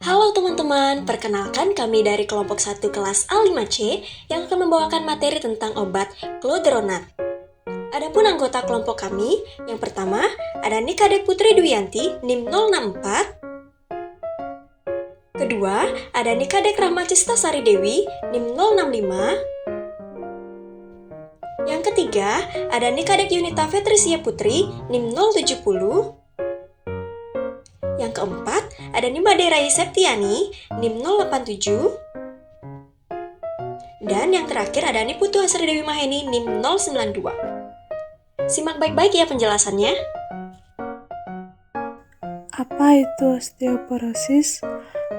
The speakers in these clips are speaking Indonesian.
Halo teman-teman, perkenalkan kami dari kelompok 1 kelas A5C yang akan membawakan materi tentang obat Clodronat. Adapun anggota kelompok kami, yang pertama ada Nikade Putri Duyanti, NIM 064. Kedua, ada Nikade Rahmacista Sari Dewi, NIM 065. Yang ketiga, ada Nikade Yunita Fetrisia Putri, NIM 070. Yang keempat, ada Nimade Rai Septiani, NIM 087. Dan yang terakhir ada Niputu Hasri Dewi Maheni, NIM 092. Simak baik-baik ya penjelasannya. Apa itu osteoporosis?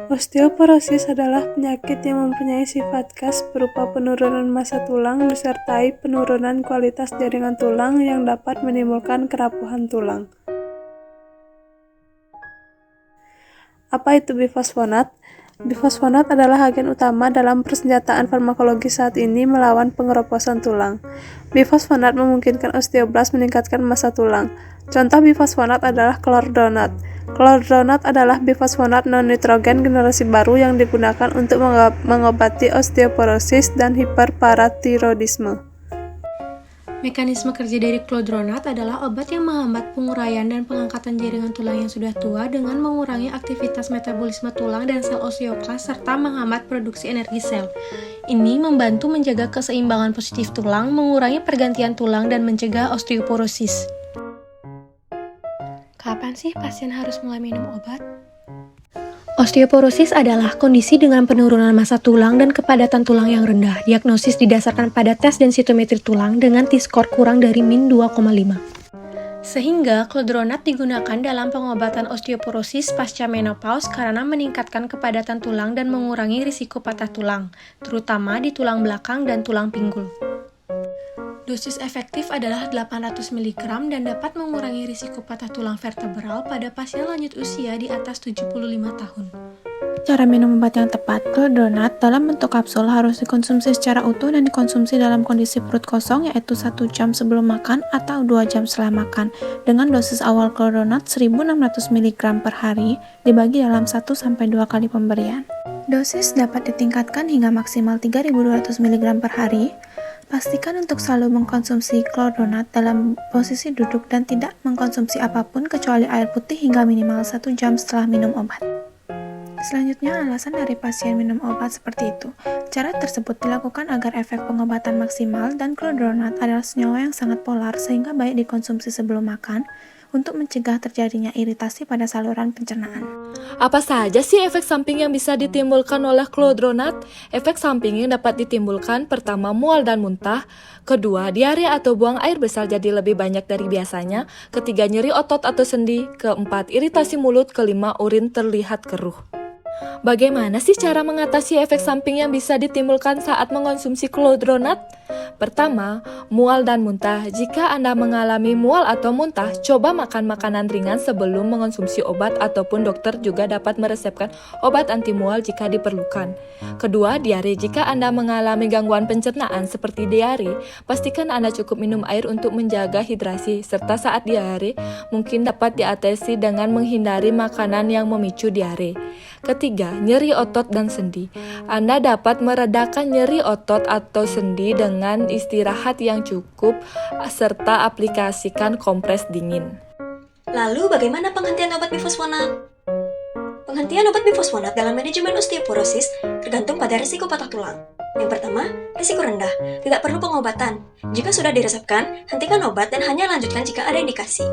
Osteoporosis adalah penyakit yang mempunyai sifat khas berupa penurunan massa tulang disertai penurunan kualitas jaringan tulang yang dapat menimbulkan kerapuhan tulang. Apa itu bifosfonat? Bifosfonat adalah agen utama dalam persenjataan farmakologi saat ini melawan pengeroposan tulang. Bifosfonat memungkinkan osteoblas meningkatkan massa tulang. Contoh bifosfonat adalah Clodronat. Clodronat adalah bifosfonat non-nitrogen generasi baru yang digunakan untuk mengobati osteoporosis dan hiperparatiroidisme. Mekanisme kerja dari Clodronat adalah obat yang menghambat penguraian dan pengangkatan jaringan tulang yang sudah tua dengan mengurangi aktivitas metabolisme tulang dan sel osteoklas serta menghambat produksi energi sel. Ini membantu menjaga keseimbangan positif tulang, mengurangi pergantian tulang, dan mencegah osteoporosis. Kapan sih pasien harus mulai minum obat? Osteoporosis adalah kondisi dengan penurunan massa tulang dan kepadatan tulang yang rendah. Diagnosis didasarkan pada tes densitometri tulang dengan T-score kurang dari min 2,5. Sehingga Clodronat digunakan dalam pengobatan osteoporosis pasca menopause karena meningkatkan kepadatan tulang dan mengurangi risiko patah tulang, terutama di tulang belakang dan tulang pinggul. Dosis efektif adalah 800 mg dan dapat mengurangi risiko patah tulang vertebral pada pasien lanjut usia di atas 75 tahun. Cara minum obat yang tepat, Clodronat dalam bentuk kapsul harus dikonsumsi secara utuh dan dikonsumsi dalam kondisi perut kosong yaitu 1 jam sebelum makan atau 2 jam setelah makan dengan dosis awal Clodronat 1600 mg per hari dibagi dalam 1-2 kali pemberian. Dosis dapat ditingkatkan hingga maksimal 3200 mg per hari. Pastikan untuk selalu mengkonsumsi Clodronat dalam posisi duduk dan tidak mengkonsumsi apapun kecuali air putih hingga minimal 1 jam setelah minum obat. Selanjutnya, alasan dari pasien minum obat seperti itu. Cara tersebut dilakukan agar efek pengobatan maksimal dan Clodronat adalah senyawa yang sangat polar sehingga baik dikonsumsi sebelum makan untuk mencegah terjadinya iritasi pada saluran pencernaan. Apa saja sih efek samping yang bisa ditimbulkan oleh Clodronat? Efek samping yang dapat ditimbulkan pertama mual dan muntah, kedua diare atau buang air besar jadi lebih banyak dari biasanya, ketiga nyeri otot atau sendi, keempat iritasi mulut, kelima urin terlihat keruh. Bagaimana sih cara mengatasi efek samping yang bisa ditimbulkan saat mengonsumsi Clodronat? Pertama, mual dan muntah. Jika Anda mengalami mual atau muntah, coba makan makanan ringan sebelum mengonsumsi obat ataupun dokter juga dapat meresepkan obat anti mual jika diperlukan. Kedua, diare. Jika Anda mengalami gangguan pencernaan seperti diare, pastikan Anda cukup minum air untuk menjaga hidrasi, serta saat diare mungkin dapat diatasi dengan menghindari makanan yang memicu diare. Ketiga, nyeri otot dan sendi. Anda dapat meredakan nyeri otot atau sendi dengan istirahat yang cukup serta aplikasikan kompres dingin. Lalu bagaimana penghentian obat bifosfonat? Penghentian obat bifosfonat dalam manajemen osteoporosis tergantung pada risiko patah tulang. Yang pertama, risiko rendah, tidak perlu pengobatan. Jika sudah diresepkan, hentikan obat dan hanya lanjutkan jika ada indikasi.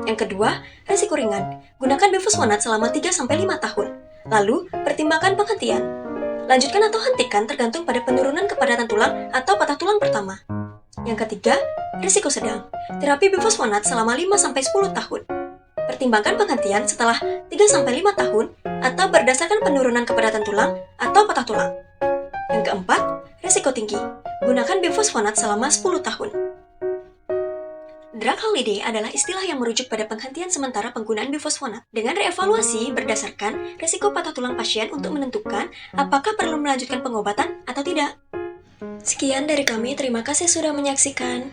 Yang kedua, risiko ringan, gunakan bifosfonat selama 3-5 tahun. Lalu, pertimbangkan penghentian. Lanjutkan atau hentikan tergantung pada penurunan kepadatan tulang atau patah tulang pertama. Yang ketiga, risiko sedang. Terapi bifosfonat selama 5-10 tahun. Pertimbangkan penghentian setelah 3-5 tahun atau berdasarkan penurunan kepadatan tulang atau patah tulang. Yang keempat, risiko tinggi. Gunakan bifosfonat selama 10 tahun. Drug holiday adalah istilah yang merujuk pada penghentian sementara penggunaan bifosfonat dengan reevaluasi berdasarkan risiko patah tulang pasien untuk menentukan apakah perlu melanjutkan pengobatan atau tidak. Sekian dari kami, terima kasih sudah menyaksikan.